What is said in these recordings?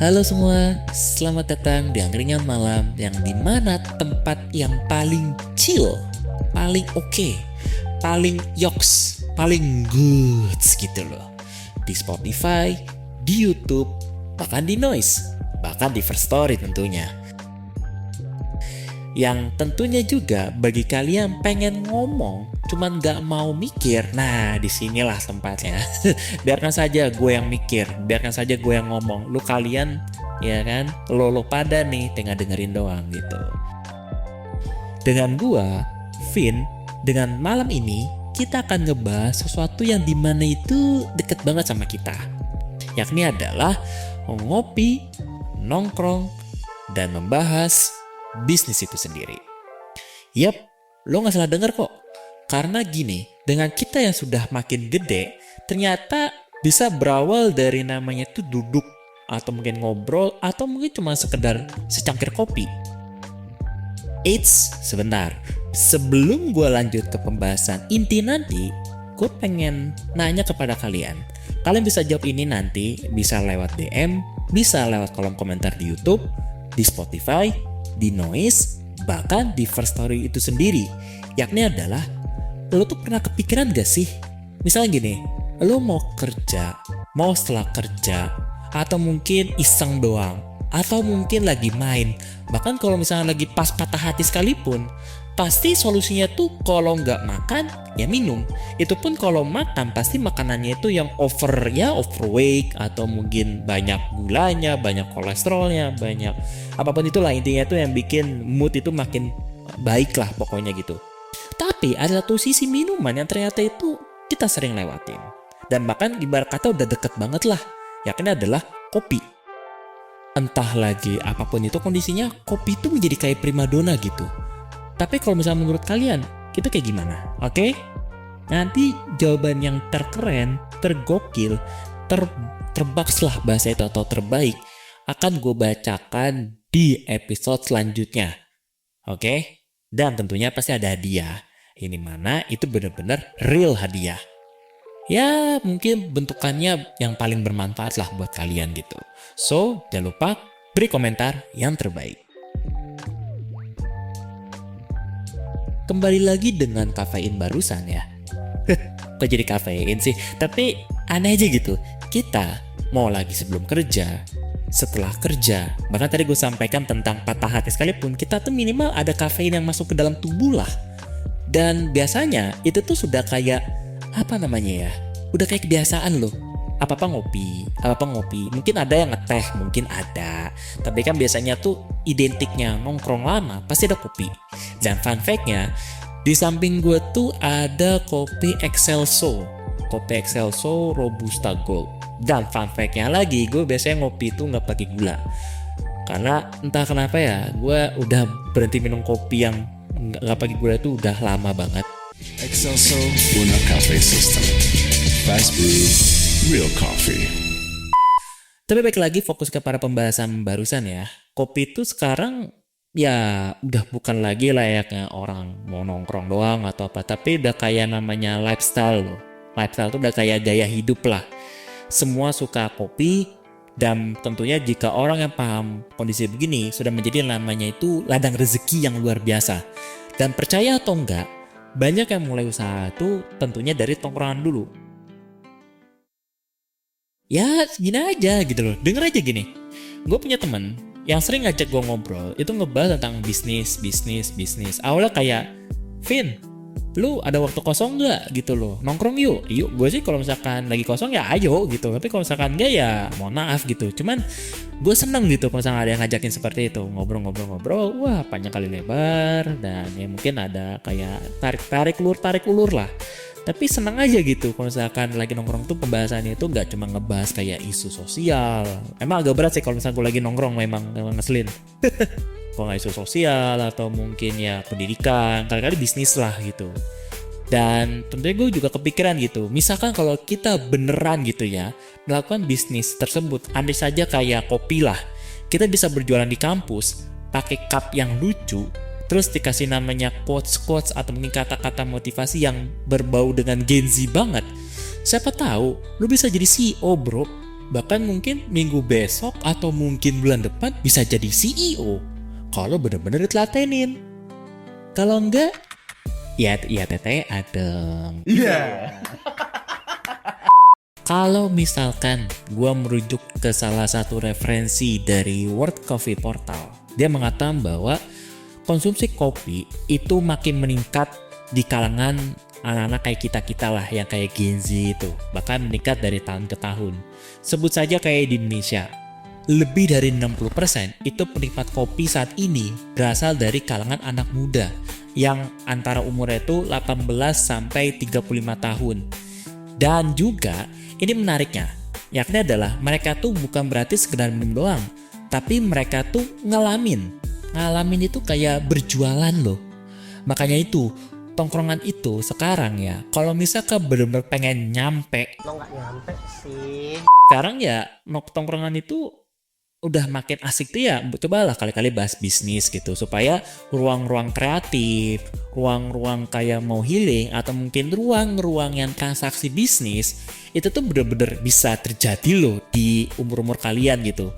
Halo semua, selamat datang di Angkringan Malam yang dimana tempat yang paling chill, paling oke, paling yoks, paling goods gitu loh. Di Spotify, di YouTube, bahkan di Noise, bahkan di First Story tentunya. Yang tentunya juga bagi kalian pengen ngomong, cuman gak mau mikir, nah disinilah tempatnya. Biarkan saja gue yang mikir, biarkan saja gue yang ngomong. Lu kalian, ya kan, lo pada nih tinggal dengerin doang gitu. Dengan gue, Vin, dengan malam ini kita akan ngebahas sesuatu yang dimana itu deket banget sama kita. Yakni adalah ngopi, nongkrong, dan membahas bisnis itu sendiri. Yap, lo gak salah denger kok. Karena gini, dengan kita yang sudah makin gede, ternyata bisa berawal dari namanya itu duduk, atau mungkin ngobrol, atau mungkin cuma sekedar secangkir kopi. Eits, sebentar. Sebelum gue lanjut ke pembahasan inti nanti, gue pengen nanya kepada kalian. Kalian bisa jawab ini nanti, bisa lewat DM, bisa lewat kolom komentar di YouTube, di Spotify, di Noise, bahkan di First Story itu sendiri. Yakni adalah, lo tuh pernah kepikiran gak sih? Misalnya gini, lo mau kerja, mau setelah kerja, atau mungkin iseng doang, atau mungkin lagi main. Bahkan kalau misalnya lagi pas patah hati sekalipun, pasti solusinya tuh kalau nggak makan, ya minum. Itu pun kalau makan, pasti makanannya itu yang overweight, atau mungkin banyak gulanya, banyak kolesterolnya, banyak apapun itulah. Intinya tuh yang bikin mood itu makin baik lah pokoknya gitu. Tapi ada satu sisi minuman yang ternyata itu kita sering lewatin. Dan bahkan ibarat kata udah deket banget lah. Yakni adalah kopi. Entah lagi apapun itu kondisinya, kopi itu menjadi kayak primadona gitu. Tapi kalau misalnya menurut kalian, itu kayak gimana? Oke? Nanti jawaban yang terkeren, tergokil, terbaks lah bahasa itu atau terbaik, akan gue bacakan di episode selanjutnya. Oke? Dan tentunya pasti ada hadiah. Ini mana itu benar-benar real hadiah. Ya mungkin bentukannya yang paling bermanfaat lah buat kalian gitu. So, jangan lupa beri komentar yang terbaik. Kembali lagi dengan kafein barusan ya. Kok jadi kafein sih? Tapi aneh aja gitu. Kita mau lagi sebelum kerja, setelah kerja, bahkan tadi gue sampaikan tentang patah hati sekalipun, kita tuh minimal ada kafein yang masuk ke dalam tubuh lah. Dan biasanya itu tuh sudah kayak apa namanya ya? Udah kayak kebiasaan loh. Apa-apa ngopi. Mungkin ada yang ngeteh, mungkin ada. Tapi kan biasanya tuh identiknya nongkrong lama, pasti ada kopi. Dan fun fact-nya, di samping gue tuh ada kopi Excelso. Kopi Excelso Robusta Gold. Dan fun fact-nya lagi, gue biasanya ngopi tuh nggak pakai gula. Karena entah kenapa ya, gue udah berhenti minum kopi yang nggak pakai gula tuh udah lama banget. Excelso Una Cafe System. Fast brew, real coffee. Tapi baik lagi fokus kepada pembahasan barusan ya. Kopi itu sekarang ya udah bukan lagi layaknya orang mau nongkrong doang atau apa. Tapi udah kayak namanya lifestyle loh. Lifestyle itu udah kayak gaya hidup lah. Semua suka kopi. Dan tentunya jika orang yang paham kondisi begini sudah menjadi namanya itu ladang rezeki yang luar biasa. Dan percaya atau enggak, banyak yang mulai usaha itu tentunya dari tongkrongan dulu. Ya gini aja gitu loh, denger aja gini. Gue punya temen yang sering ngajak gue ngobrol, itu ngebahas tentang bisnis. Awalnya kayak, Vin, lu ada waktu kosong gak gitu loh, nongkrong yuk. Gue sih kalau misalkan lagi kosong ya ayo gitu. Tapi kalau misalkan enggak ya mohon maaf gitu. Cuman gue seneng gitu kalau misalkan ada yang ngajakin seperti itu. Ngobrol-ngobrol, wah panjang kali lebar. Dan ya mungkin ada kayak tarik ulur lah. Tapi senang aja gitu kalau misalkan lagi nongkrong tuh pembahasannya itu gak cuma ngebahas kayak isu sosial. Emang agak berat sih kalau misalkan gue lagi nongkrong, memang ngeselin. Kalau nggak isu sosial atau mungkin ya pendidikan, kali-kali bisnis lah gitu. Dan tentunya gue juga kepikiran gitu, misalkan kalau kita beneran gitu ya melakukan bisnis tersebut, andai saja kayak kopi lah, kita bisa berjualan di kampus pakai cup yang lucu, terus dikasih namanya quotes atau mungkin kata-kata motivasi yang berbau dengan Gen Z banget. Siapa tahu lu bisa jadi CEO bro. Bahkan mungkin minggu besok atau mungkin bulan depan bisa jadi CEO. Kalau bener-bener ditelatenin. Kalau enggak, ya tete adem. Kalau misalkan gua merujuk ke salah satu referensi dari World Coffee Portal, dia mengatakan bahwa konsumsi kopi itu makin meningkat di kalangan anak-anak kayak kita-kita lah, yang kayak Gen Z itu. Bahkan meningkat dari tahun ke tahun. Sebut saja kayak di Indonesia, lebih dari 60% itu penikmat kopi saat ini berasal dari kalangan anak muda yang antara umurnya itu 18 sampai 35 tahun. Dan juga ini menariknya, yakni adalah mereka tuh bukan berarti sekedar minum doang, tapi mereka tuh ngalamin itu kayak berjualan loh. Makanya itu tongkrongan itu sekarang ya, kalau misalkan bener-bener pengen nyampe, lo nggak nyampe sih. sekarang ya tongkrongan itu udah makin asik tuh ya, cobalah kali-kali bahas bisnis gitu, supaya ruang-ruang kreatif, ruang-ruang kayak mau healing, atau mungkin ruang-ruang yang transaksi bisnis itu tuh bener-bener bisa terjadi loh di umur-umur kalian gitu.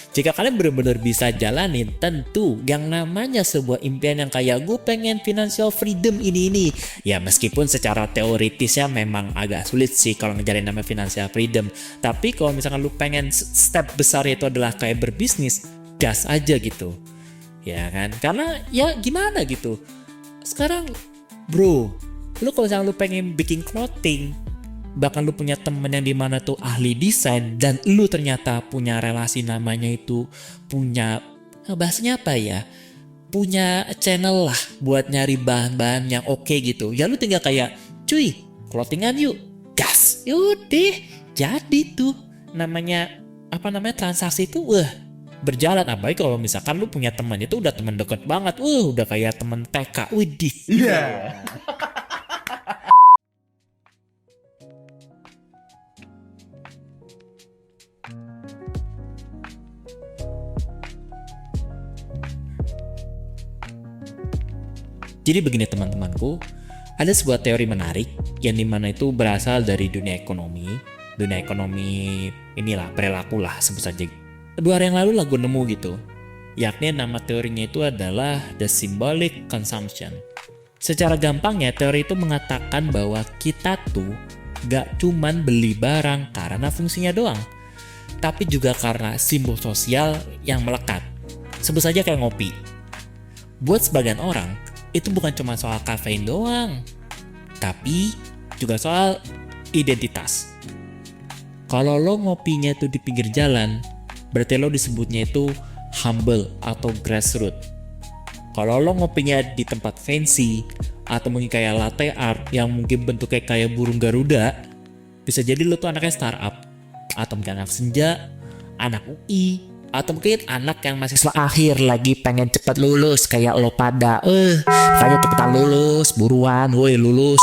Jika kalian benar-benar bisa jalanin, tentu yang namanya sebuah impian yang kayak gue pengen financial freedom ini. Ya meskipun secara teoritisnya memang agak sulit sih kalau ngejalin namanya financial freedom. Tapi kalau misalkan lu pengen step besar itu adalah kayak berbisnis, gas aja gitu. Ya kan? Karena ya gimana gitu. Sekarang bro, lu kalau misalkan lu pengen bikin clothing, bahkan lu punya temen yang dimana tuh ahli desain, dan lu ternyata punya relasi namanya itu punya, bahasanya apa ya, punya channel lah buat nyari bahan-bahan yang oke gitu. Ya lu tinggal kayak, cuy, clothingan yuk, gas, yaudah, jadi tuh namanya transaksi itu berjalan. Apalagi kalau misalkan lu punya teman itu udah teman deket banget, udah kayak temen TK, widih. Jadi begini teman-temanku, ada sebuah teori menarik yang dimana itu berasal dari dunia ekonomi inilah, perilaku lah sebut saja. 2 hari yang lalu lah gue nemu gitu, yakni nama teorinya itu adalah the symbolic consumption. Secara gampangnya teori itu mengatakan bahwa kita tuh gak cuman beli barang karena fungsinya doang, tapi juga karena simbol sosial yang melekat. Sebut saja kayak ngopi. Buat sebagian orang, itu bukan cuma soal kafein doang, tapi juga soal identitas. Kalau lo ngopinya itu di pinggir jalan, berarti lo disebutnya itu humble atau grassroots. Kalau lo ngopinya di tempat fancy, atau mungkin kayak latte art yang mungkin bentuknya kayak burung Garuda, bisa jadi lo tuh anaknya startup, atau mungkin anak senja, anak UI, atau mungkin anak yang mahasiswa akhir lagi pengen cepat lulus kayak lo pada. Kayaknya cepetan lulus, buruan, woi lulus.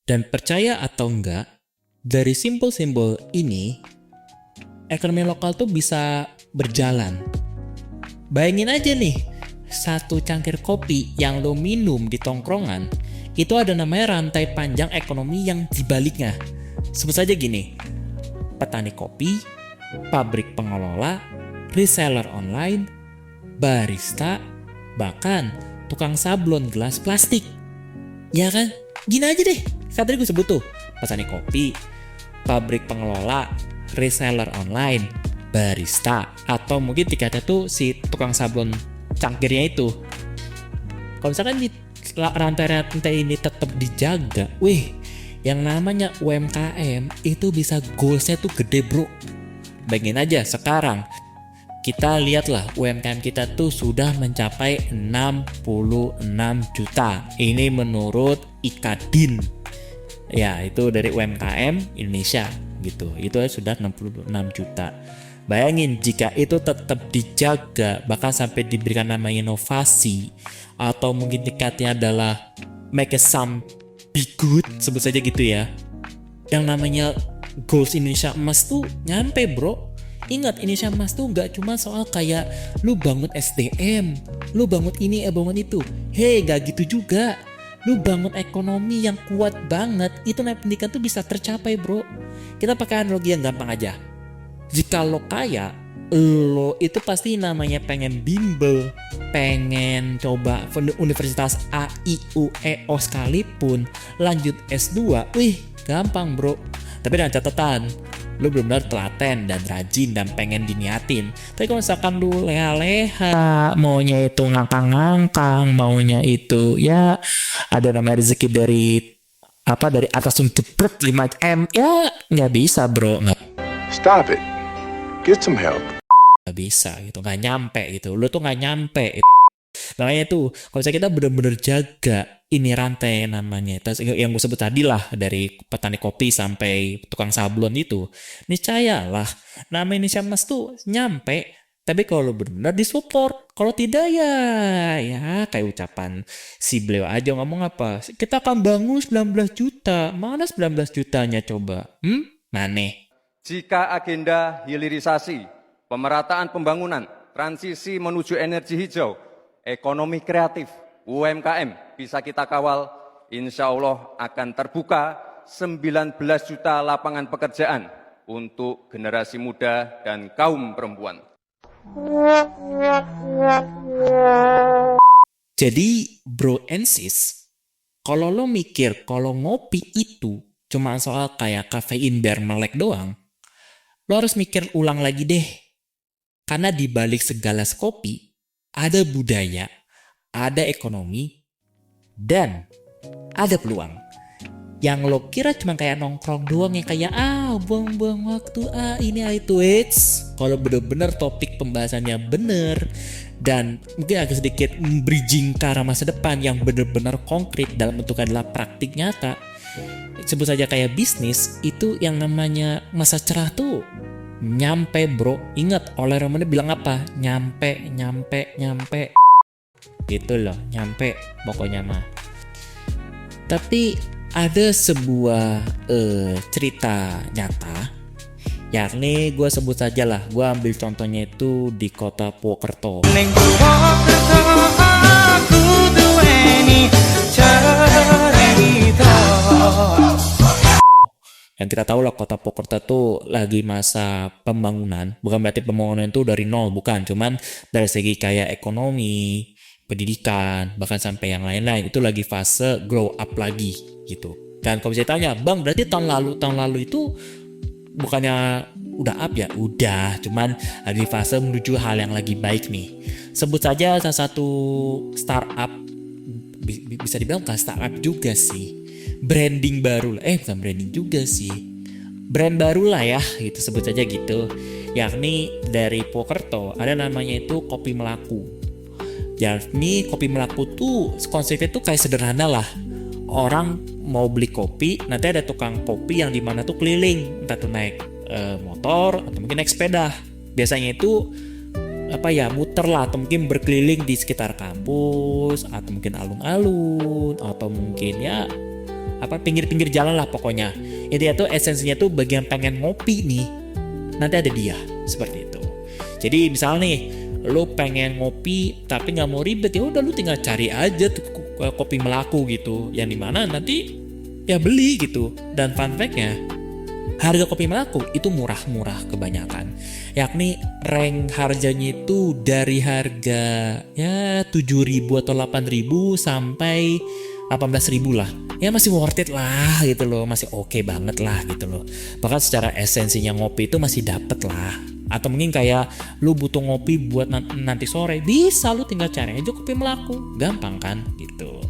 Dan percaya atau enggak, dari simbol-simbol ini, ekonomi lokal tuh bisa berjalan. Bayangin aja nih, satu cangkir kopi yang lo minum di tongkrongan, itu ada namanya rantai panjang ekonomi yang dibaliknya. Sebut saja gini, petani kopi, pabrik pengelola, reseller online, barista, bahkan tukang sablon gelas plastik. Ya kan? Gini aja deh, saat tadi gue sebut tuh, petani kopi, pabrik pengelola, reseller online, barista, atau mungkin tiketnya tuh si tukang sablon cangkirnya itu. Kalau misalkan di rantai-rantai ini tetap dijaga, yang namanya UMKM itu bisa goalsnya tuh gede bro. Bayangin aja sekarang, kita lihatlah UMKM kita tuh sudah mencapai 66 juta. Ini menurut IKADIN. Ya, itu dari UMKM Indonesia gitu. Itu sudah 66 juta. Bayangin jika itu tetap dijaga, bahkan sampai diberikan nama inovasi, atau mungkin tingkatnya adalah make a some be good, sebut saja gitu ya. Yang namanya goals Indonesia Emas tuh nyampe bro. Ingat, Indonesia Emas tuh gak cuma soal kayak lu bangun SDM, lu bangun ini, bangun itu. Gak gitu juga. lu bangun ekonomi yang kuat banget, itu naik pendidikan tuh bisa tercapai bro. Kita pakai analogi yang gampang aja. Jika lo kaya, lo itu pasti namanya pengen bimbel, pengen coba universitas A, I, U, E, O sekalipun, lanjut S2, wih gampang bro. Tapi dengan catatan, lu benar-benar telaten dan rajin dan pengen diniatin. Tapi kalau misalkan lu leha-leha, maunya itu ngangkang-ngangkang, maunya itu ya ada namanya rezeki dari atas jepret 5M, ya nggak bisa bro, Stop it. Get some help. nggak bisa gitu, nggak nyampe gitu. Lu tuh nggak nyampe. Makanya tuh kalau misalnya kita bener-bener jaga ini rantai namanya, yang gue sebut tadi lah, dari petani kopi sampai tukang sablon itu, niscayalah nama Indonesia Emas tuh nyampe. Tapi kalau benar-benar disupport, kalau tidak ya kayak ucapan si beliau aja ngomong apa, kita akan bangun 19 juta, mana 19 jutanya coba, Maneh. Jika agenda hilirisasi, pemerataan pembangunan, transisi menuju energi hijau, ekonomi kreatif, UMKM bisa kita kawal, insya Allah akan terbuka 19 juta lapangan pekerjaan untuk generasi muda dan kaum perempuan. Jadi bro and sis, kalau lo mikir kalau ngopi itu cuma soal kayak kafein biar melek doang, lo harus mikir ulang lagi deh. Karena di balik segala kopi, ada budaya, ada ekonomi, dan ada peluang. Yang lo kira cuma kayak nongkrong doang, yang kayak buang-buang waktu, ini itu. Kalau bener-bener topik pembahasannya bener dan mungkin agak sedikit bridging ke arah masa depan yang bener-bener konkret dalam bentuk adalah praktik nyata, sebut saja kayak bisnis, itu yang namanya masa cerah tuh nyampe bro. Ingat oleh Romano bilang apa? Nyampe gitu loh, nyampe pokoknya mah. Tapi ada sebuah cerita nyata, yakni gue sebut saja lah, gue ambil contohnya itu di kota Purwokerto. Yang kita tahu lah, kota Purwokerto tuh lagi masa pembangunan. Bukan berarti pembangunan itu dari nol, bukan. Cuman dari segi kayak ekonomi, pendidikan, bahkan sampai yang lain-lain, itu lagi fase grow up lagi gitu. Dan kalau bisa tanya, bang berarti tahun lalu itu bukannya udah up ya? Udah, cuman lagi fase menuju hal yang lagi baik nih. Sebut saja salah satu startup, bisa dibilang kan startup juga sih, branding baru lah, bukan branding juga sih, brand baru lah ya, gitu sebut saja gitu. Yakni dari Purwokerto ada namanya itu Kopi Melaku. Yakni Kopi Melaku tuh konsepnya tuh kayak sederhana lah. Orang mau beli kopi, nanti ada tukang kopi yang dimana tuh keliling, entah tuh naik motor atau mungkin naik sepeda. Biasanya itu muter lah, atau mungkin berkeliling di sekitar kampus, atau mungkin alun-alun, atau mungkin ya pinggir-pinggir jalan lah pokoknya. Intinya tuh esensinya tuh bagian pengen ngopi nih, nanti ada dia seperti itu. Jadi misal nih, lo pengen ngopi tapi nggak mau ribet, ya udah lo tinggal cari aja tuh Kopi Melaku gitu, yang dimana nanti ya beli gitu. Dan fun fact-nya, harga Kopi Melaku itu murah-murah kebanyakan, yakni rank harganya itu dari harga ya 7.000 atau 8.000 sampai 18.000 lah. Ya masih worth it lah gitu loh, masih oke banget lah gitu loh. Bahkan secara esensinya ngopi itu masih dapet lah. Atau mungkin kayak lu butuh ngopi buat nanti sore, bisa lu tinggal cari aja Kopi Melaku, gampang kan gitu.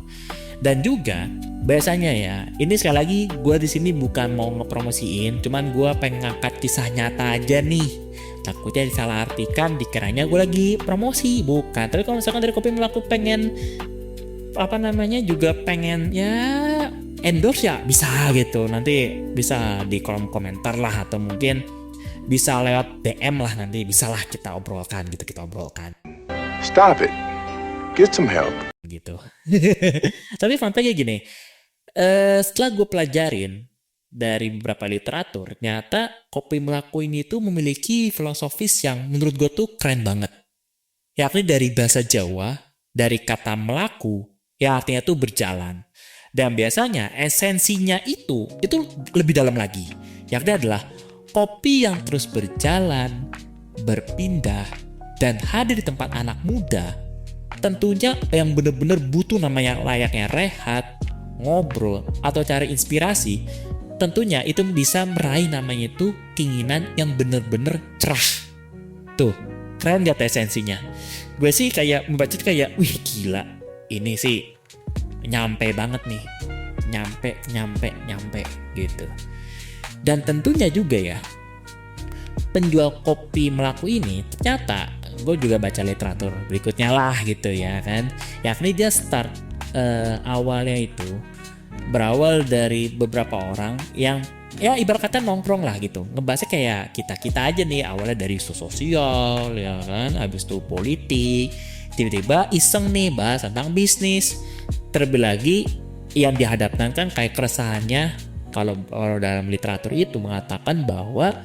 Dan juga biasanya ya, ini sekali lagi gue di sini bukan mau ngepromosiin, cuman gue pengen ngangkat kisah nyata aja nih. Takutnya disalahartikan, dikiranya gue lagi promosi, bukan. Tapi kalau misalkan dari Kopi Melaku pengen juga pengen ya endorse ya bisa gitu. Nanti bisa di kolom komentar lah, atau mungkin bisa lewat DM lah, nanti bisalah kita obrolkan. Stop it. Get some help. Gitu. Tapi fun fact-nya gini, setelah gue pelajarin dari beberapa literatur, ternyata Kopi Melaku ini tuh memiliki filosofis yang menurut gue tuh keren banget. Yakni dari bahasa Jawa, dari kata melaku, Ya artinya tuh berjalan. Dan biasanya esensinya itu lebih dalam lagi. Yakni adalah kopi yang terus berjalan, berpindah, dan hadir di tempat anak muda. Tentunya yang benar-benar butuh namanya layaknya rehat, ngobrol, atau cari inspirasi. Tentunya itu bisa meraih namanya itu keinginan yang benar-benar cerah. Tuh, keren gak esensinya? Gue sih kayak membaca kayak, wih gila, ini sih nyampe banget nih. Nyampe gitu. Dan tentunya juga ya, penjual kopi Melaku ini ternyata gue juga baca literatur berikutnya lah gitu ya kan. Yakni dia start awalnya itu berawal dari beberapa orang yang ya ibarat kata nongkrong lah gitu, ngebahasnya kayak kita aja nih, awalnya dari isu sosial ya kan, habis itu politik, tiba-tiba iseng nih bahas tentang bisnis. Terlebih lagi yang dihadapkan kan kayak keresahannya, kalau dalam literatur itu mengatakan bahwa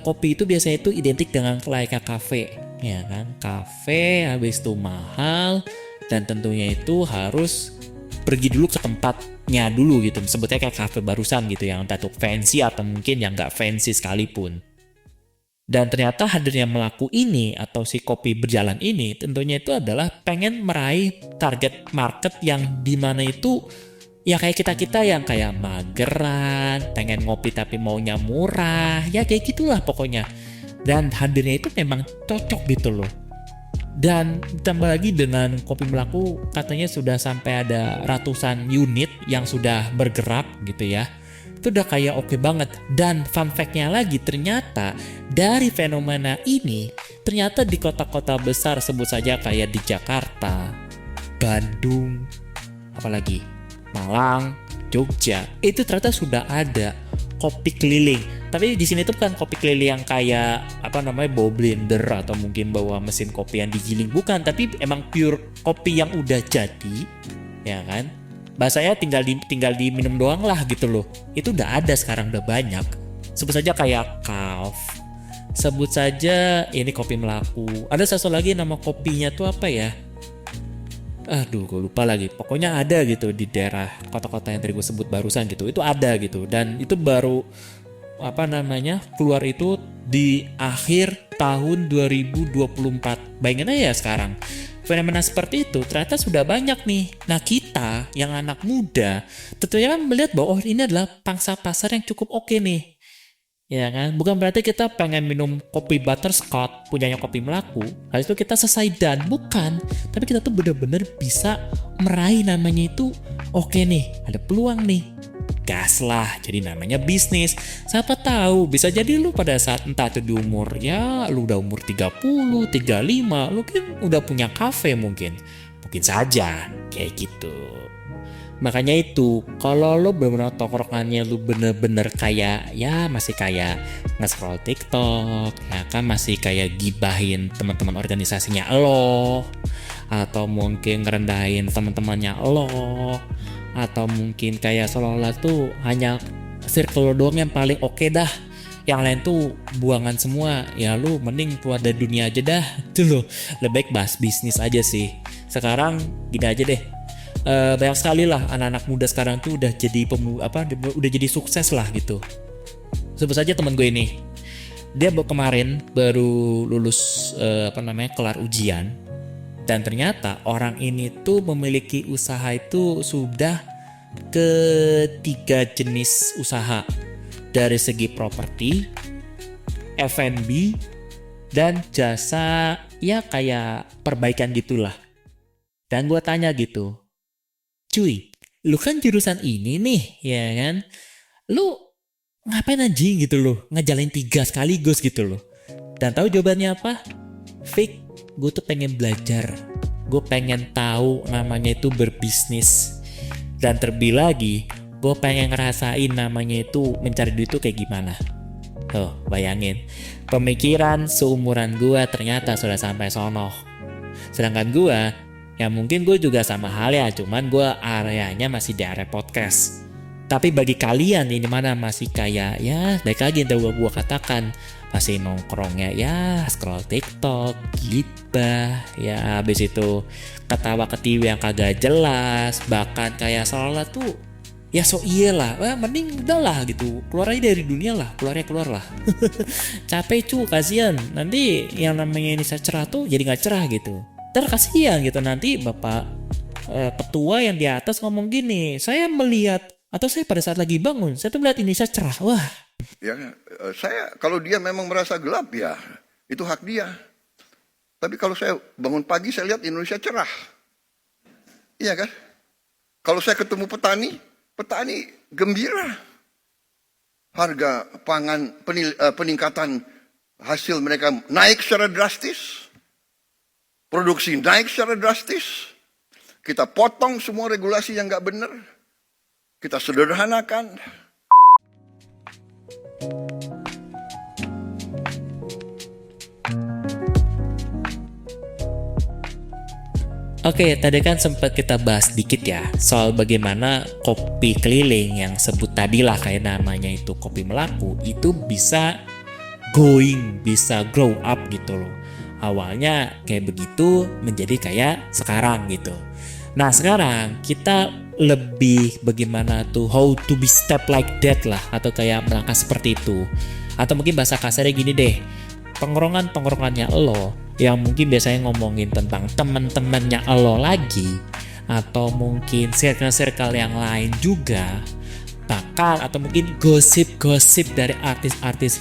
kopi itu biasanya itu identik dengan layaknya kafe ya kan, kafe habis itu mahal dan tentunya itu harus pergi dulu ke tempatnya dulu gitu, sebutnya kayak kafe barusan gitu yang entah itu fancy atau mungkin yang nggak fancy sekalipun. Dan ternyata hadirnya Melaku ini atau si kopi berjalan ini tentunya itu adalah pengen meraih target market yang dimana itu ya kayak kita yang kayak mageran, pengen ngopi tapi maunya murah, ya kayak gitulah pokoknya. Dan hadirnya itu memang cocok gitu loh. Dan ditambah lagi dengan kopi Melaku katanya sudah sampai ada ratusan unit yang sudah bergerak gitu ya. Itu udah kayak oke banget. Dan fun fact-nya lagi, ternyata dari fenomena ini, ternyata di kota-kota besar sebut saja kayak di Jakarta, Bandung, apalagi Malang, Jogja, itu ternyata sudah ada kopi keliling. Tapi di sini tuh bukan kopi keliling yang kayak bawa blender atau mungkin bawa mesin kopi yang digiling, bukan, tapi emang pure kopi yang udah jadi, ya kan? Bahasanya tinggal diminum doang lah gitu loh. Itu udah ada sekarang, udah banyak. Sebut saja kayak Calf. Sebut saja ini kopi Melaku. Ada satu lagi nama kopinya tuh apa ya? Aduh, gue lupa lagi. Pokoknya ada gitu di daerah kota-kota yang tadi gue sebut barusan gitu. Itu ada gitu. Dan itu baru keluar itu di akhir tahun 2024. Bayangin aja ya sekarang. Fenomena seperti itu ternyata sudah banyak nih. Nah kita yang anak muda tentunya kan melihat bahwa ini adalah pangsa pasar yang cukup oke nih. Ya kan? Bukan berarti kita pengen minum kopi butterscotch punyanya kopi Melaku, habis itu kita selesai dan bukan. Tapi kita tuh bener-bener bisa meraih namanya itu oke nih, ada peluang nih. Gas lah, jadi namanya bisnis. Siapa tahu bisa jadi lu pada saat entah itu di umur ya lu udah umur 30, 35, lu kan udah punya kafe mungkin saja kayak gitu. Makanya itu kalau lo bener-bener tongkrongannya lu bener-bener kayak ya masih kayak nge-scroll TikTok ya kan, masih kayak gibahin teman-teman organisasinya lo, atau mungkin ngerendahin teman-temannya lo, atau mungkin kayak seolah-olah tuh hanya circle lo doang yang paling oke dah, yang lain tuh buangan semua, ya lu mending keluar dari dunia aja dah. Tuh lo lebih baik bahas bisnis aja sih. Sekarang gini aja deh, banyak sekali lah anak-anak muda sekarang tuh udah jadi udah jadi sukses lah gitu. Sebut saja teman gue ini, dia kemarin baru lulus kelar ujian, dan ternyata orang ini tuh memiliki usaha itu sudah ketiga jenis usaha, dari segi properti, F&B, dan jasa ya kayak perbaikan gitulah. Dan gue tanya gitu, cuy, lu kan jurusan ini nih, ya kan? Lu ngapain anjing gitu loh, ngejalin 3 sekaligus gitu loh. Dan tahu jawabannya apa? Fake, gue tuh pengen belajar. Gue pengen tahu namanya itu berbisnis. Dan terlebih lagi, gue pengen ngerasain namanya itu mencari duit itu kayak gimana. Tuh, bayangin. Pemikiran seumuran gue ternyata sudah sampai sono. Sedangkan gue, ya mungkin gue juga sama hal ya, cuman gue areanya masih di area podcast. Tapi bagi kalian ini mana masih kayak ya baik lagi yang gua katakan, masih nongkrongnya ya scroll TikTok, gibah, ya habis itu ketawa ketiwi yang kagak jelas, bahkan kayak sholat tuh ya iyalah, mending udah lah gitu, keluar aja dari dunia lah, keluar lah. Capek kasihan, nanti yang namanya Indonesia cerah tuh jadi nggak cerah gitu. Kasihan gitu, nanti bapak ketua yang di atas ngomong gini, saya melihat atau saya pada saat lagi bangun, saya tuh melihat Indonesia cerah. Wah. Ya, saya kalau dia memang merasa gelap ya itu hak dia. Tapi kalau saya bangun pagi saya lihat Indonesia cerah, iya kan? Kalau saya ketemu petani gembira, harga pangan peningkatan hasil mereka naik secara drastis, produksi naik secara drastis. Kita potong semua regulasi yang nggak benar, kita sederhanakan. Oke, tadi kan sempat kita bahas dikit ya soal bagaimana kopi keliling yang sebut tadi lah kayak namanya itu kopi melaku itu bisa bisa grow up gitu loh. Awalnya kayak begitu menjadi kayak sekarang gitu. Nah sekarang kita lebih bagaimana tuh how to be step like that lah, atau kayak melangkah seperti itu. Atau mungkin bahasa kasarnya gini deh, tongkrongannya lo yang mungkin biasanya ngomongin tentang temen-temennya lo lagi, atau mungkin circle-circle yang lain juga bakal, atau mungkin gosip-gosip dari artis-artis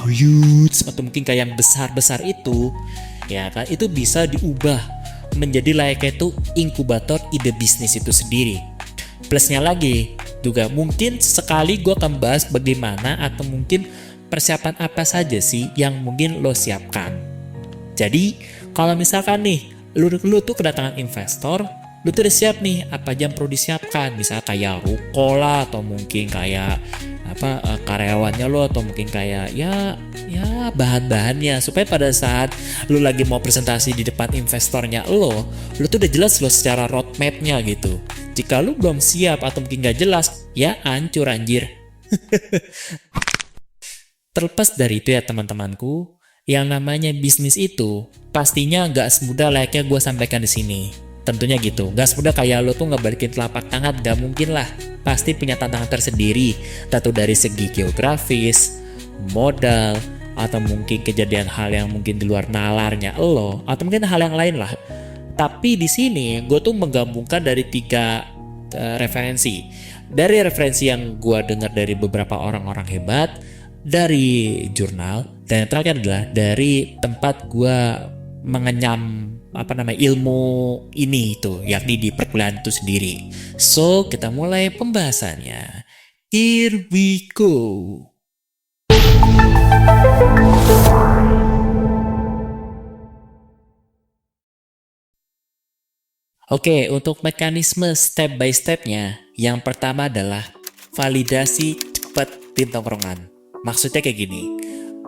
huge atau mungkin kayak yang besar-besar itu ya kan, itu bisa diubah menjadi layaknya itu inkubator ide bisnis itu sendiri. Plusnya lagi juga mungkin sekali gue akan bahas bagaimana atau mungkin persiapan apa saja sih yang mungkin lo siapkan. Jadi kalau misalkan nih lu tuh kedatangan investor, lu tuh udah siap nih apa aja yang perlu disiapkan, misal kayak ruko lah, atau mungkin kayak karyawannya lo, atau mungkin kayak ya bahan-bahannya, supaya pada saat lu lagi mau presentasi di depan investornya lo tuh udah jelas lo secara roadmapnya gitu. Jika lu belum siap atau mungkin gak jelas, ya hancur anjir. Terlepas dari itu ya teman-temanku, yang namanya bisnis itu pastinya nggak semudah layaknya gue sampaikan di sini. Tentunya gitu, nggak semudah kayak lo tuh ngebalikin telapak tangan, nggak mungkin lah. Pasti punya tantangan tersendiri, tentu dari segi geografis, modal, atau mungkin kejadian hal yang mungkin di luar nalarnya lo, atau mungkin hal yang lain lah. Tapi di sini gue tuh menggabungkan dari 3 referensi. Dari referensi yang gue dengar dari beberapa orang-orang hebat, dari jurnal, dan yang terakhir adalah dari tempat gue mengenyam ilmu ini itu, yakni di perkuliahan itu sendiri. So kita mulai pembahasannya. Here we go. Oke, untuk mekanisme step by stepnya, yang pertama adalah validasi cepat di tongkrongan. Maksudnya kayak gini,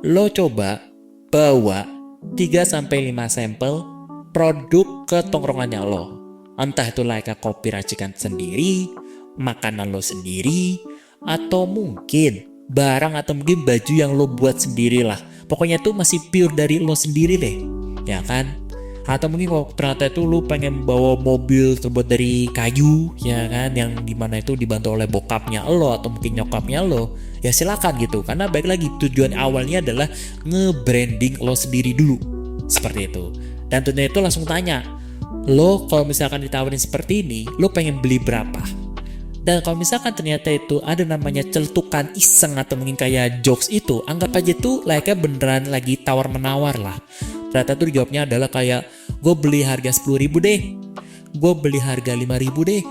lo coba bawa 3-5 sampel produk ke tongkrongannya lo. Entah itu kayak kopi racikan sendiri, makanan lo sendiri, atau mungkin barang atau mungkin baju yang lo buat sendiri lah. Pokoknya itu masih pure dari lo sendiri deh, ya kan? Atau mungkin kalau ternyata itu lo pengen bawa mobil terbuat dari kayu, ya kan, yang dimana itu dibantu oleh bokapnya lo atau mungkin nyokapnya lo, ya silakan gitu. Karena baik lagi tujuan awalnya adalah nge-branding lo sendiri dulu, seperti itu. Dan tentunya itu langsung tanya, lo kalau misalkan ditawarin seperti ini, lo pengen beli berapa? Dan kalau misalkan ternyata itu ada namanya celtukan iseng atau mungkin kayak jokes itu, anggap aja tuh layaknya beneran lagi tawar-menawar lah. Ternyata tuh jawabnya adalah kayak, gue beli harga 10.000 deh, gue beli harga 5.000 deh,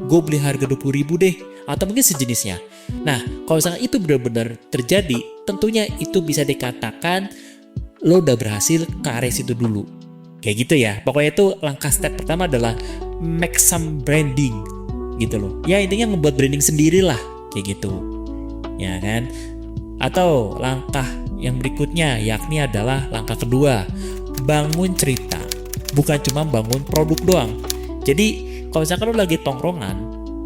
gue beli harga 20.000 deh, atau mungkin sejenisnya. Nah, kalau misalkan itu benar-benar terjadi, tentunya itu bisa dikatakan lo udah berhasil ke area situ dulu. Kayak gitu ya. Pokoknya itu langkah step pertama adalah make some branding gitu loh. Ya intinya ngebuat branding sendiri lah, kayak gitu. Ya kan? Atau langkah yang berikutnya yakni adalah langkah kedua, bangun cerita. Bukan cuma bangun produk doang. Jadi kalau misalkan lo lagi tongkrongan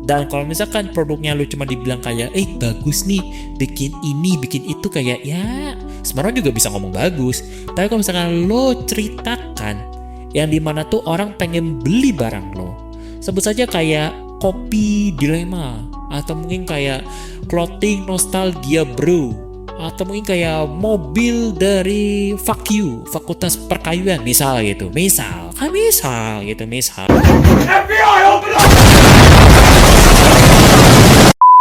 Dan kalau misalkan produknya lu cuma dibilang kayak bagus nih, bikin ini, bikin itu, kayak ya semua orang juga bisa ngomong bagus. Tapi kalau misalkan lo ceritakan yang dimana tuh orang pengen beli barang lo, sebut saja kayak kopi dilema, atau mungkin kayak clothing nostalgia bro, atau mungkin kayak mobil dari fuck you, fakultas perkayuan misal gitu, misal gitu.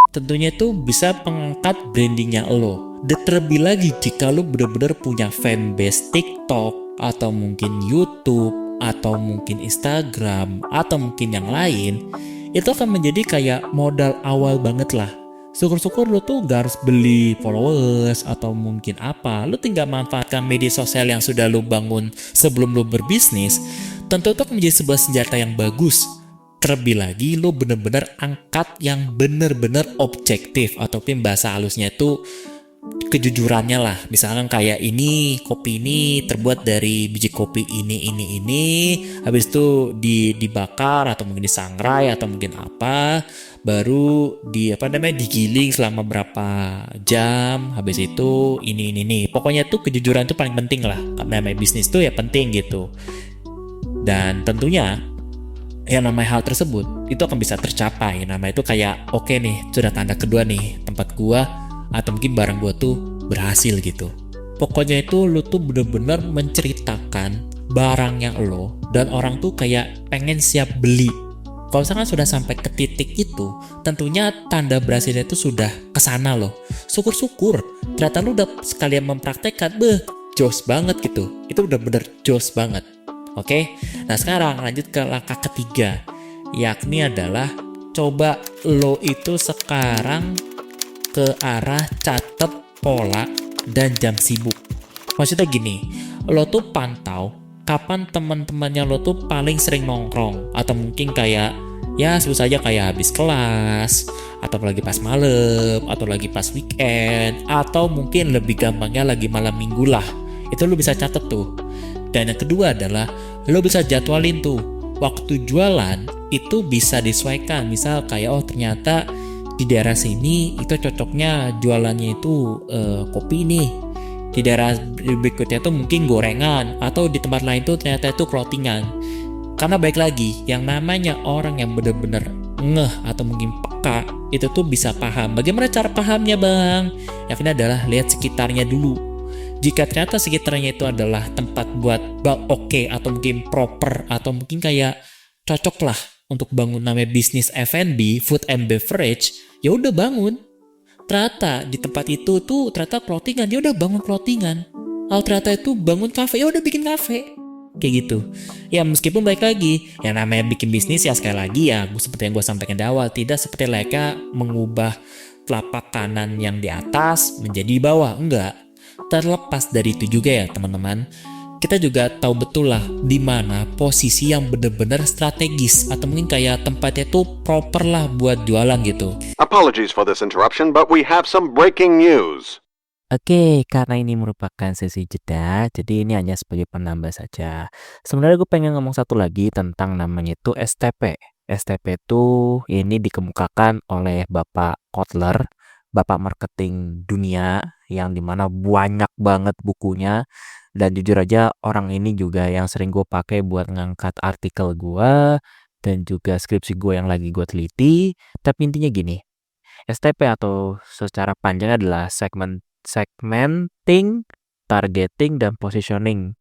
Tentunya itu bisa mengangkat brandingnya lo. Dan terlebih lagi jika lo benar-benar punya fanbase TikTok, atau mungkin YouTube, atau mungkin Instagram, atau mungkin yang lain, itu akan menjadi kayak modal awal banget lah. Syukur-syukur lo tuh gak harus beli followers atau mungkin apa. Lo tinggal manfaatkan media sosial yang sudah lo bangun sebelum lo berbisnis. Tentu itu akan menjadi sebuah senjata yang bagus. Terlebih lagi lo bener-bener angkat yang bener-bener objektif, ataupun bahasa halusnya itu kejujurannya lah. Misalkan kayak ini kopi ini terbuat dari biji kopi ini, habis itu dibakar atau mungkin disangrai atau mungkin apa, baru digiling selama berapa jam, habis itu ini. Pokoknya tuh kejujuran tuh paling penting lah, karena namanya bisnis tuh ya penting gitu. Dan tentunya yang namanya hal tersebut itu akan bisa tercapai. Namanya itu kayak oke nih, sudah tanda kedua nih, tempat gua atau mungkin barang gua tuh berhasil gitu. Pokoknya itu lu tuh bener-bener menceritakan barang yang lo, dan orang tuh kayak pengen siap beli. Kalau misalkan sudah sampai ke titik itu, tentunya tanda berhasilnya itu sudah kesana loh. Syukur-syukur ternyata lu udah sekalian mempraktekkan, jos banget gitu. Itu udah bener jos banget. Oke, nah sekarang lanjut ke langkah ketiga, yakni adalah coba lo itu sekarang ke arah catat pola dan jam sibuk. Maksudnya gini, lo tuh pantau kapan teman-temannya lo tuh paling sering nongkrong, atau mungkin kayak ya sebut saja kayak habis kelas, atau lagi pas malam, atau lagi pas weekend, atau mungkin lebih gampangnya lagi malam minggu lah. Itu lo bisa catat tuh. Dan yang kedua adalah lo bisa jadwalin tuh waktu jualan itu bisa disesuaikan. Misal kayak ternyata di daerah sini itu cocoknya jualannya itu kopi nih, di daerah berikutnya tuh mungkin gorengan, atau di tempat lain tuh ternyata itu clothingan. Karena baik lagi, yang namanya orang yang bener-bener ngeh atau mungkin peka itu tuh bisa paham. Bagaimana cara pahamnya bang? Yang ini adalah lihat sekitarnya dulu. Jika ternyata sekitarnya itu adalah tempat buat oke, atau mungkin proper, atau mungkin kayak cocok lah untuk bangun namanya bisnis F&B, food and beverage, ya udah bangun. Ternyata di tempat itu tuh ternyata clothingan, ya udah bangun clothingan. Kalau ternyata itu bangun kafe, ya udah bikin kafe. Kayak gitu. Ya meskipun baik lagi, yang namanya bikin bisnis ya sekali lagi ya, seperti yang gue sampaikan di awal, tidak seperti mereka mengubah telapak kanan yang di atas menjadi di bawah, enggak. Terlepas dari itu juga ya teman-teman, kita juga tahu betul lah di mana posisi yang benar-benar strategis, atau mungkin kayak tempatnya tuh proper lah buat jualan gitu. Apologies for this interruption, but we have some breaking news. Oke, karena ini merupakan sesi jeda, jadi ini hanya sebagai penambah saja. Sebenarnya gue pengen ngomong satu lagi tentang namanya itu STP. STP itu ini dikemukakan oleh Bapak Kotler, Bapak Marketing Dunia, yang dimana banyak banget bukunya. Dan jujur aja orang ini juga yang sering gue pakai buat ngangkat artikel gue dan juga skripsi gue yang lagi gue teliti. Tapi intinya gini, STP atau secara panjang adalah segmenting, targeting, dan positioning.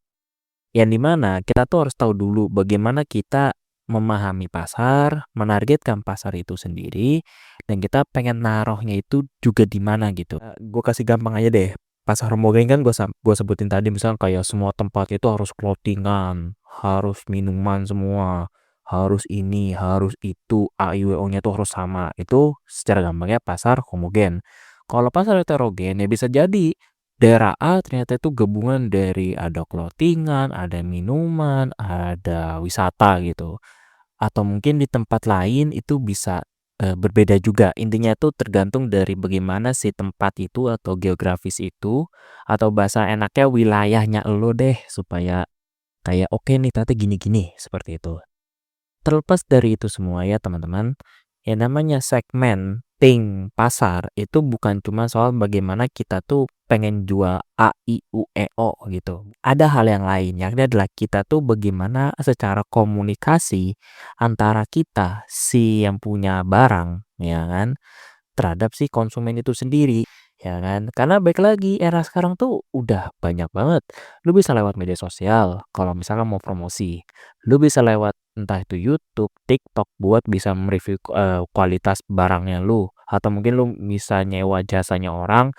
Yang dimana kita tuh harus tahu dulu bagaimana kita memahami pasar, menargetkan pasar itu sendiri, dan kita pengen naruhnya itu juga di mana gitu. Gue kasih gampang aja deh. Pasar homogeng kan gue sebutin tadi, misalnya kayak semua tempat itu harus clothingan, harus minuman semua, harus ini, harus itu, AIWO-nya tuh harus sama. Itu secara gampangnya pasar homogen. Kalau pasar heterogen ya bisa jadi daerah A ternyata itu gabungan dari ada clothingan, ada minuman, ada wisata gitu. Atau mungkin di tempat lain itu bisa berbeda juga. Intinya itu tergantung dari bagaimana si tempat itu atau geografis itu, atau bahasa enaknya wilayahnya lo deh, supaya kayak oke nih ternyata gini-gini seperti itu. Terlepas dari itu semua ya teman-teman, Yang namanya segmenting pasar itu bukan cuma soal bagaimana kita tuh pengen jual A, I, U, E, O gitu. Ada hal yang lain, yakni adalah kita tuh bagaimana secara komunikasi antara kita, si yang punya barang, ya kan, terhadap si konsumen itu sendiri, ya kan. Karena baik lagi era sekarang tuh udah banyak banget. Lu bisa lewat media sosial kalau misalnya mau promosi. Lu bisa lewat entah itu YouTube, TikTok buat bisa mereview kualitas barangnya lu, atau mungkin lu bisa nyewa jasanya orang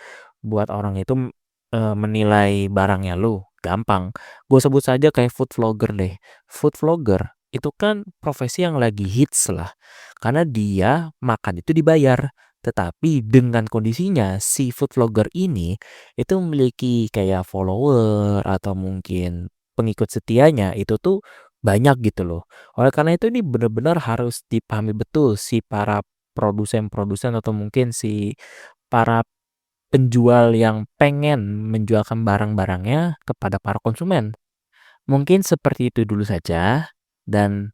buat orang itu menilai barangnya lu. Gampang. Gue sebut saja kayak food vlogger deh. Food vlogger itu kan profesi yang lagi hits lah. Karena dia makan itu dibayar. Tetapi dengan kondisinya si food vlogger ini itu memiliki kayak follower atau mungkin pengikut setianya itu tuh banyak gitu loh. Oleh karena itu ini benar-benar harus dipahami betul si para produsen-produsen atau mungkin si para penjual yang pengen menjualkan barang-barangnya kepada para konsumen. Mungkin seperti itu dulu saja dan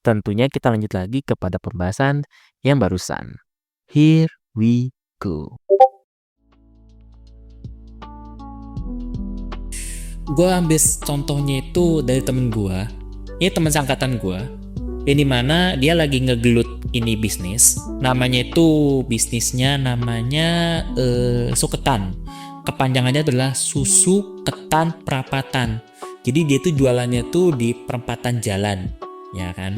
tentunya kita lanjut lagi kepada pembahasan yang barusan. Here we go. Gue ambil contohnya itu dari temen gue. Ini temen seangkatan gue. Ini mana dia lagi ngegelut ini bisnis. Namanya itu bisnisnya namanya Suketan. Kepanjangannya adalah Susu Ketan Prapatan. Jadi dia tuh jualannya tuh di perempatan jalan, ya kan.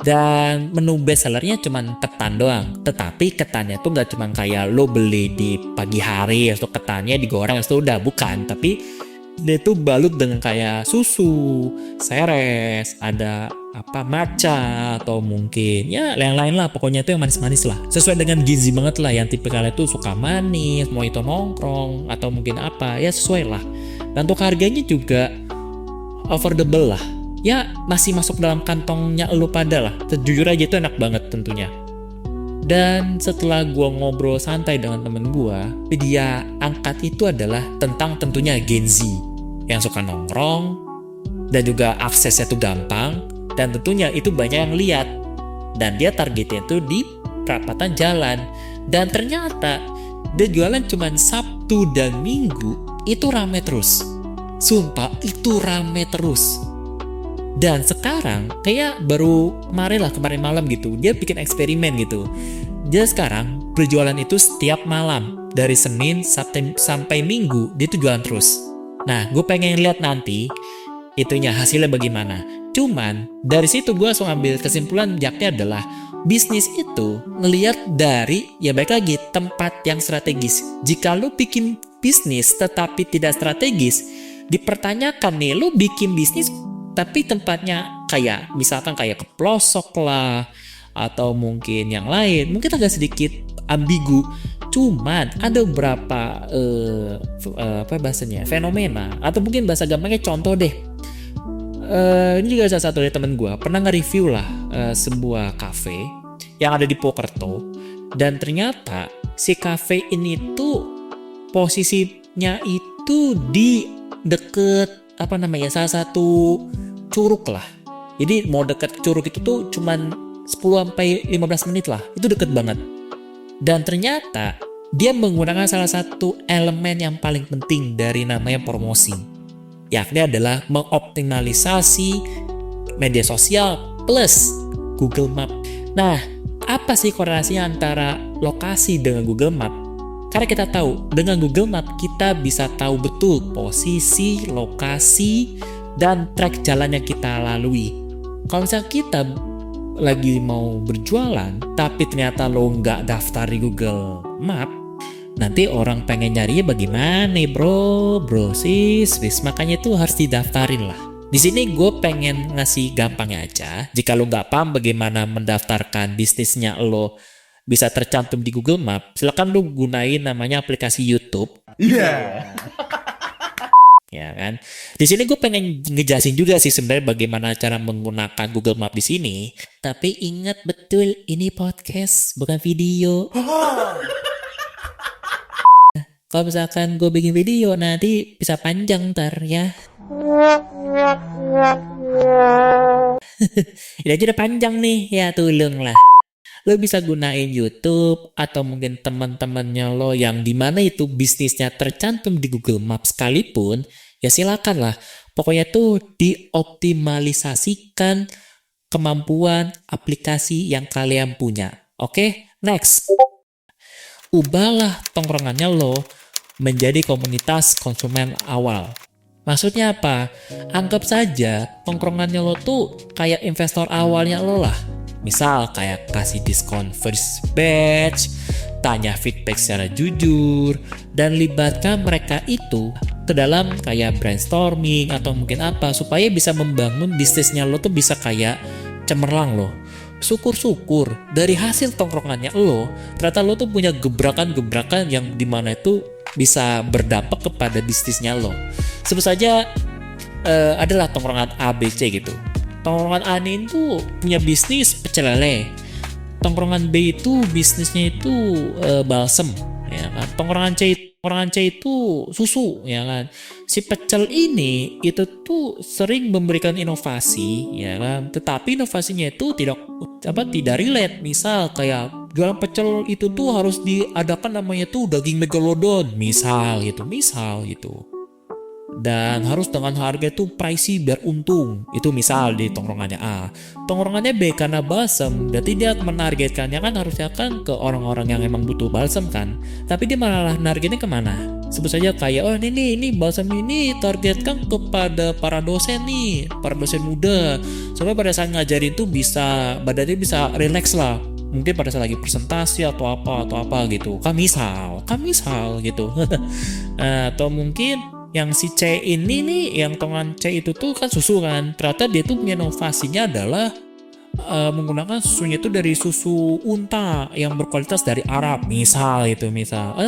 Dan menu best sellernya cuman ketan doang. Tetapi ketannya tuh nggak cuman kayak lo beli di pagi hari atau ketannya digoreng itu udah, bukan. Tapi dia tuh balut dengan kayak susu, seres, ada apa matcha atau mungkin ya yang lain lah, pokoknya itu yang manis-manis lah. Sesuai dengan gizi banget lah, yang tipikalnya tuh suka manis, mau itu nongkrong atau mungkin apa, ya sesuai lah. Dan untuk harganya juga affordable lah. Ya masih masuk dalam kantongnya lo pada lah. Jujur aja itu enak banget tentunya. Dan setelah gue ngobrol santai dengan temen gue, dia angkat itu adalah tentang tentunya Gen Z yang suka nongkrong dan juga aksesnya tuh gampang dan tentunya itu banyak yang lihat. Dan dia targetnya tuh di perapatan jalan. Dan ternyata dia jualan cuman Sabtu dan Minggu itu rame terus. Sumpah itu rame terus. Dan sekarang kayak baru kemarin malam gitu, dia bikin eksperimen gitu. Dia sekarang berjualan itu setiap malam dari Senin sampai Minggu dia tuh jualan terus. Nah, gue pengen lihat nanti itunya hasilnya bagaimana. Cuman dari situ gue langsung ambil kesimpulan jaknya adalah bisnis itu ngelihat dari ya baik lagi tempat yang strategis. Jika lo bikin bisnis tetapi tidak strategis, dipertanyakan nih lo bikin bisnis tapi tempatnya kayak misalkan kayak ke pelosok lah atau mungkin yang lain, mungkin agak sedikit ambigu. Cuman ada beberapa apa bahasanya, fenomena atau mungkin bahasa gampangnya contoh deh. Ini juga salah satu dari temen gue pernah nge-review lah sebuah cafe yang ada di Purwokerto, dan ternyata si cafe ini tuh posisinya itu di deket apa namanya, salah satu curug lah. Jadi mau deket curug itu tuh cuman 10-15 menit lah. Itu deket banget. Dan ternyata dia menggunakan salah satu elemen yang paling penting dari namanya promosi, yakni adalah mengoptimalisasi media sosial plus Google Map. Nah, apa sih korelasinya antara lokasi dengan Google Map? Karena kita tahu dengan Google Map kita bisa tahu betul posisi, lokasi, dan track jalan yang kita lalui. Kalau misalnya kita lagi mau berjualan tapi ternyata lo nggak daftar di Google Map, nanti orang pengen nyarinya bagaimana bro sis, makanya itu harus didaftarin lah. Di sini gue pengen ngasih gampangnya aja. Jika lo nggak paham bagaimana mendaftarkan bisnisnya lo bisa tercantum di Google Map, silakan lu gunain namanya aplikasi YouTube. Iya. Ya kan. Di sini gue pengen ngejelasin juga sih sebenarnya bagaimana cara menggunakan Google Map di sini. Tapi ingat betul ini podcast bukan video. Kalau misalkan gue bikin video nanti bisa panjang ntar ya. Ini aja udah panjang nih ya, tolong lah. Lo bisa gunain YouTube atau mungkin teman-temannya lo yang dimana itu bisnisnya tercantum di Google Maps sekalipun, ya silakan lah. Pokoknya tuh dioptimalisasikan kemampuan aplikasi yang kalian punya. Oke, next. Ubahlah tongkrongannya lo menjadi komunitas konsumen awal. Maksudnya apa? Anggap saja tongkrongannya lo tuh kayak investor awalnya lo lah. Misal kayak kasih diskon first batch, tanya feedback secara jujur, dan libatkan mereka itu ke dalam kayak brainstorming atau mungkin apa supaya bisa membangun bisnisnya lo tuh bisa kayak cemerlang lo. Syukur-syukur dari hasil tongkrongannya lo, ternyata lo tuh punya gebrakan-gebrakan yang dimana itu bisa berdampak kepada bisnisnya lo. Sebut saja adalah tongkrongan ABC gitu. Tongkrongan A ini tuh punya bisnis pecel lele. Tongkrongan B itu bisnisnya itu balsem, ya kan. Tongkrongan C itu susu, ya kan. Si pecel ini itu tuh sering memberikan inovasi, ya kan. Tetapi inovasinya itu tidak relate. Misal kayak jualan pecel itu tuh harus diadakan namanya tuh daging megalodon, misal gitu. Dan harus dengan harga itu pricey biar untung. Itu misal di tongkrongannya A. Tongkrongannya B karena balsam, berarti dia menargetkannya kan harusnya kan ke orang-orang yang emang butuh balsam kan. Tapi dia malah nargetnya kemana? Sebut saja kayak, oh ini balsam ini targetkan kepada para dosen nih, para dosen muda. Supaya pada saat ngajarin tuh bisa, badannya bisa relax lah. Mungkin pada saat lagi presentasi atau apa gitu. Kamisal gitu. Atau mungkin yang si C ini nih, yang tongkrongan C itu tuh kan susu kan. Ternyata dia tuh punya inovasinya adalah menggunakan susunya itu dari susu unta yang berkualitas dari Arab, misal.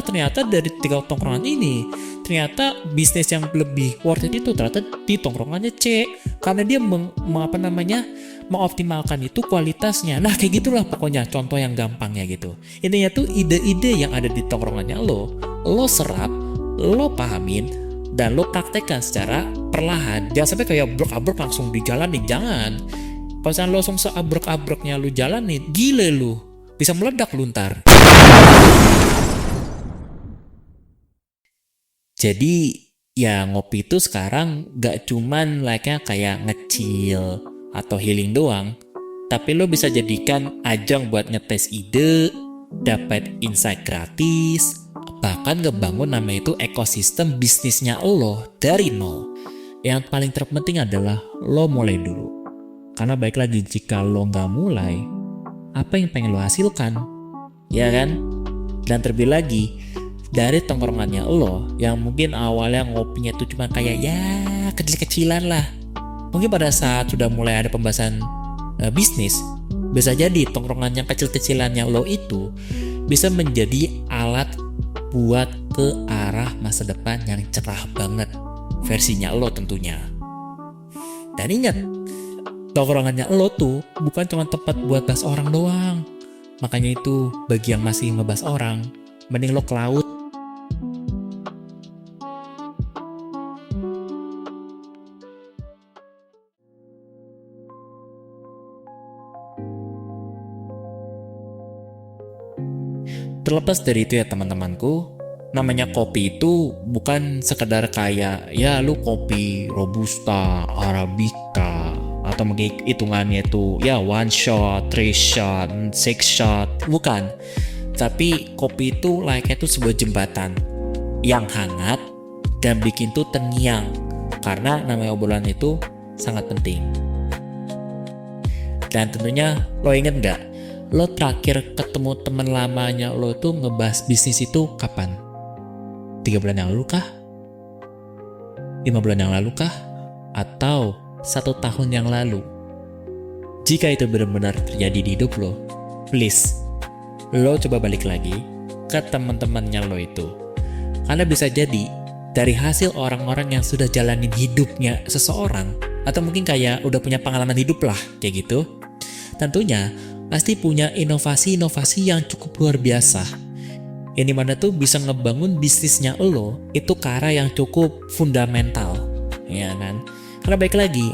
Ternyata dari 3 tongkrongan ini, ternyata bisnis yang lebih worth it itu ternyata di tongkrongannya C, karena dia mengoptimalkan itu kualitasnya. Nah kayak gitulah pokoknya contoh yang gampangnya gitu. Intinya tuh ide-ide yang ada di tongkrongannya lo serap, lo pahamin, dan lo praktekkan secara perlahan. Jangan sampai kayak abrek-abrek langsung dijalanin, jangan. Pas lo langsung seabrek-abreknya lo jalanin, gile lo, bisa meledak lu ntar. Jadi ya ngopi itu sekarang gak cuman like-nya kayak ngecil atau healing doang, tapi lo bisa jadikan ajang buat ngetes ide, dapat insight gratis, bahkan ngebangun namanya itu ekosistem bisnisnya lo dari nol. Yang paling terpenting adalah lo mulai dulu. Karena baik lagi jika lo nggak mulai, apa yang pengen lo hasilkan? Ya kan? Dan terlebih lagi, dari tongkrongannya lo yang mungkin awalnya ngopinya itu cuma kayak ya kecil-kecilan lah. Mungkin pada saat sudah mulai ada pembahasan bisnis, bisa jadi tongkrongan yang kecil-kecilannya lo itu bisa menjadi alat buat ke arah masa depan yang cerah banget versinya lo tentunya. Dan ingat, tongkrongannya lo tuh bukan cuma tempat buat bahas orang doang. Makanya itu bagi yang masih ngebahas orang, mending lo ke laut. Terlepas dari itu ya teman-temanku, namanya kopi itu bukan sekedar kayak ya lu kopi Robusta, Arabica, atau mungkin hitungannya itu ya 1 shot, 3 shot, 6 shot, bukan. Tapi kopi itu layaknya itu sebuah jembatan yang hangat dan bikin tuh terngiang, karena namanya obrolan itu sangat penting. Dan tentunya lo inget gak, lo terakhir ketemu teman lamanya lo tuh ngebahas bisnis itu kapan? 3 bulan yang lalu kah? 5 bulan yang lalu kah? Atau 1 tahun yang lalu? Jika itu benar-benar terjadi di hidup lo, please, lo coba balik lagi ke teman-temannya lo itu. Karena bisa jadi dari hasil orang-orang yang sudah jalanin hidupnya seseorang, atau mungkin kayak udah punya pengalaman hidup lah, kayak gitu, tentunya pasti punya inovasi-inovasi yang cukup luar biasa. Yang dimana tuh bisa ngebangun bisnisnya lo itu ke arah yang cukup fundamental, ya kan? Karena baik lagi,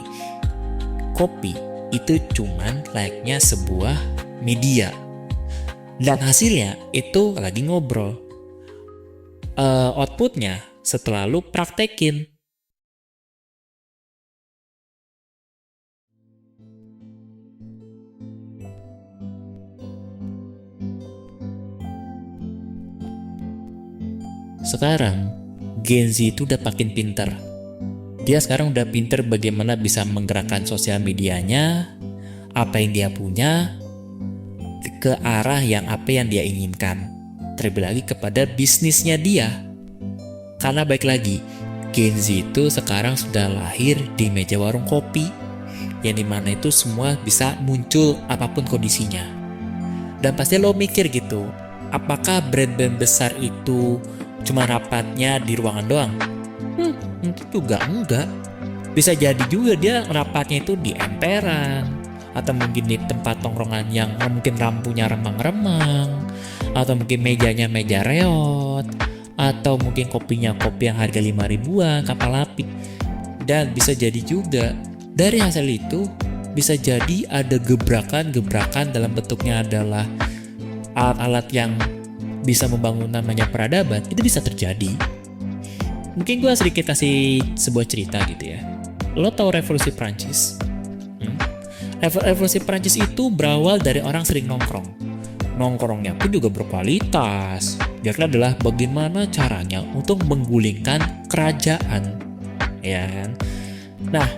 kopi itu cuman layaknya sebuah media Dan hasilnya itu lagi ngobrol. Outputnya setelah lu praktekin. Sekarang Gen Z itu udah makin pinter. Dia sekarang udah pinter bagaimana bisa menggerakkan sosial medianya, apa yang dia punya, ke arah yang apa yang dia inginkan. Terlebih lagi kepada bisnisnya dia. Karena baik lagi, Gen Z itu sekarang sudah lahir di meja warung kopi, yang dimana itu semua bisa muncul apapun kondisinya. Dan pasti lo mikir gitu, apakah brand-brand besar itu cuma rapatnya di ruangan doang? Itu juga enggak. Bisa jadi juga dia rapatnya itu di emperan, atau mungkin di tempat tongkrongan yang mungkin lampunya remang-remang, atau mungkin mejanya meja reot, atau mungkin kopinya kopi yang harga 5 ribuan, kapal api. Dan bisa jadi juga dari hasil itu bisa jadi ada gebrakan dalam bentuknya adalah alat-alat yang bisa membangun namanya peradaban. Itu bisa terjadi. Mungkin gue sedikit kasih sebuah cerita gitu ya. Lo tahu revolusi Prancis? Revolusi Prancis itu berawal dari orang sering nongkrong. Nongkrongnya pun juga berkualitas. Dia adalah bagaimana caranya untuk menggulingkan kerajaan, ya kan? Nah,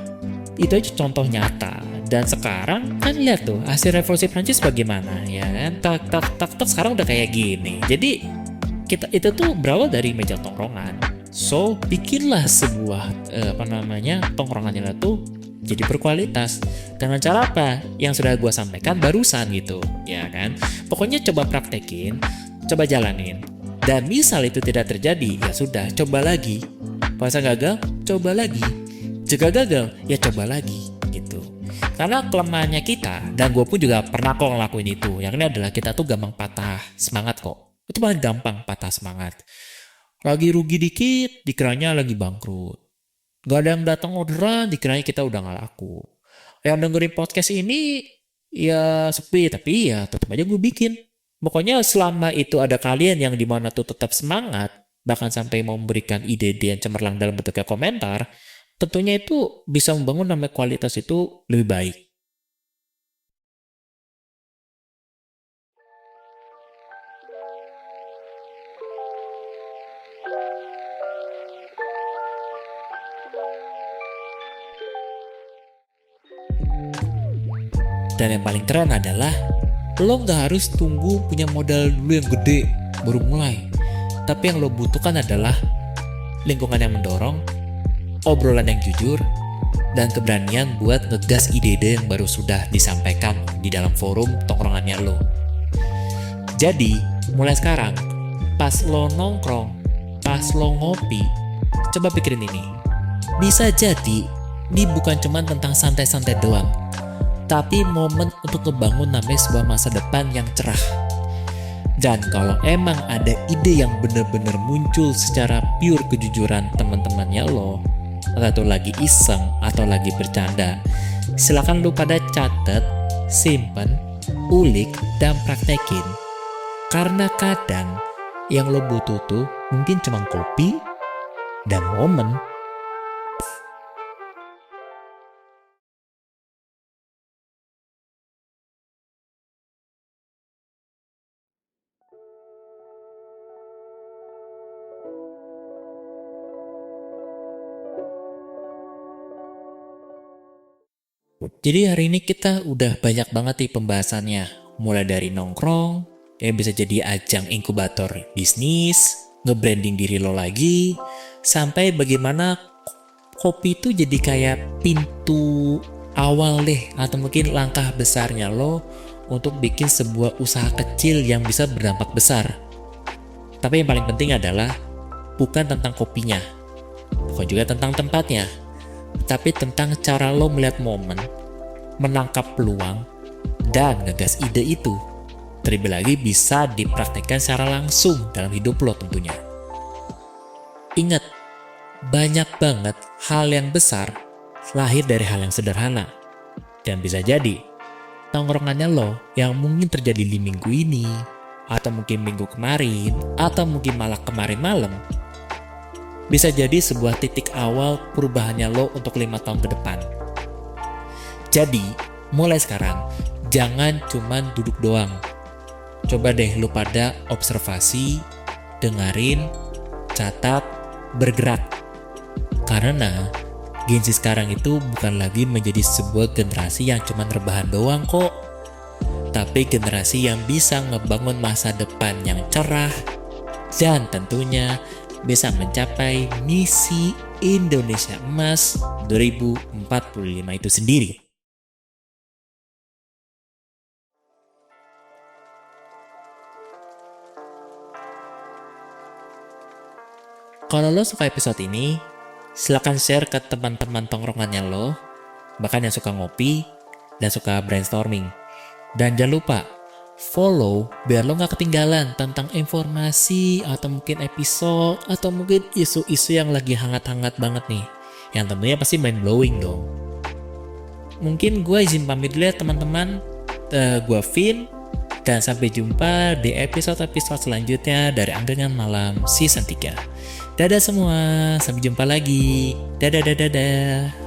itu aja contoh nyata. Dan sekarang kan lihat tuh hasil revolusi Prancis bagaimana, ya kan? Tak sekarang udah kayak gini. Jadi itu tuh berawal dari meja tongkrongan. So, bikinlah sebuah tongkrongannya tuh jadi berkualitas. Dengan cara apa? Yang sudah gue sampaikan barusan gitu, ya kan? Pokoknya coba praktekin, coba jalanin. Dan misal itu tidak terjadi, ya sudah, coba lagi. Puasa gagal, coba lagi. Jika gagal, ya coba lagi, gitu. Karena kelemahannya kita, dan gue pun juga pernah kok ngelakuin itu. Yang ini adalah kita tuh gampang patah semangat kok. Itu paling gampang patah semangat. Lagi rugi dikit, dikiranya lagi bangkrut. Gak ada yang datang orderan, dikiranya kita udah gak laku. Yang dengerin podcast ini, ya sepi, tapi ya tetap aja gue bikin. Pokoknya selama itu ada kalian yang dimana tuh tetap semangat, bahkan sampai mau memberikan ide-ide yang cemerlang dalam bentuknya komentar, tentunya itu bisa membangun namanya kualitas itu lebih baik. Dan yang paling keren adalah lo nggak harus tunggu punya modal dulu yang gede baru mulai. Tapi yang lo butuhkan adalah lingkungan yang mendorong, obrolan yang jujur, dan keberanian buat ngegas ide-ide yang baru sudah disampaikan di dalam forum tongkrongannya lo. Jadi, mulai sekarang, pas lo nongkrong, pas lo ngopi, coba pikirin ini. Bisa jadi, ini bukan cuma tentang santai-santai doang, tapi momen untuk ngebangun namanya sebuah masa depan yang cerah. Dan kalau emang ada ide yang bener-bener muncul secara pure kejujuran teman-temannya lo, atau lagi iseng atau lagi bercanda, silakan lu pada catat, simpen, ulik, dan praktekin. Karena kadang yang lo butuh tuh mungkin cuma kopi dan momen. Jadi hari ini kita udah banyak banget nih pembahasannya. Mulai dari nongkrong, yang bisa jadi ajang inkubator bisnis, nge-branding diri lo lagi, sampai bagaimana kopi itu jadi kayak pintu awal deh, atau mungkin langkah besarnya lo untuk bikin sebuah usaha kecil yang bisa berdampak besar. Tapi yang paling penting adalah bukan tentang kopinya, bukan juga tentang tempatnya, tapi tentang cara lo melihat momen, menangkap peluang, dan ngegas ide itu. Terlebih lagi bisa dipraktekkan secara langsung dalam hidup lo tentunya. Ingat, banyak banget hal yang besar lahir dari hal yang sederhana. Dan bisa jadi, tongkrongannya lo yang mungkin terjadi di minggu ini, atau mungkin minggu kemarin, atau mungkin malah kemarin malam, bisa jadi sebuah titik awal perubahannya lo untuk 5 tahun ke depan. Jadi, mulai sekarang, jangan cuman duduk doang. Coba deh lu pada observasi, dengerin, catat, bergerak. Karena Gen Z sekarang itu bukan lagi menjadi sebuah generasi yang cuman rebahan doang kok. Tapi generasi yang bisa ngebangun masa depan yang cerah dan tentunya bisa mencapai misi Indonesia Emas 2045 itu sendiri. Kalau lo suka episode ini, silakan share ke teman-teman tongkrongannya lo, bahkan yang suka ngopi dan suka brainstorming. Dan jangan lupa follow biar lo gak ketinggalan tentang informasi atau mungkin episode atau mungkin isu-isu yang lagi hangat-hangat banget nih, yang tentunya pasti mind blowing dong. Mungkin gue izin pamit dulu ya teman-teman. Gue Vin, dan sampai jumpa di episode-episode selanjutnya dari Angkringan Malam Season 3. Dadah semua, sampai jumpa lagi. Dadah.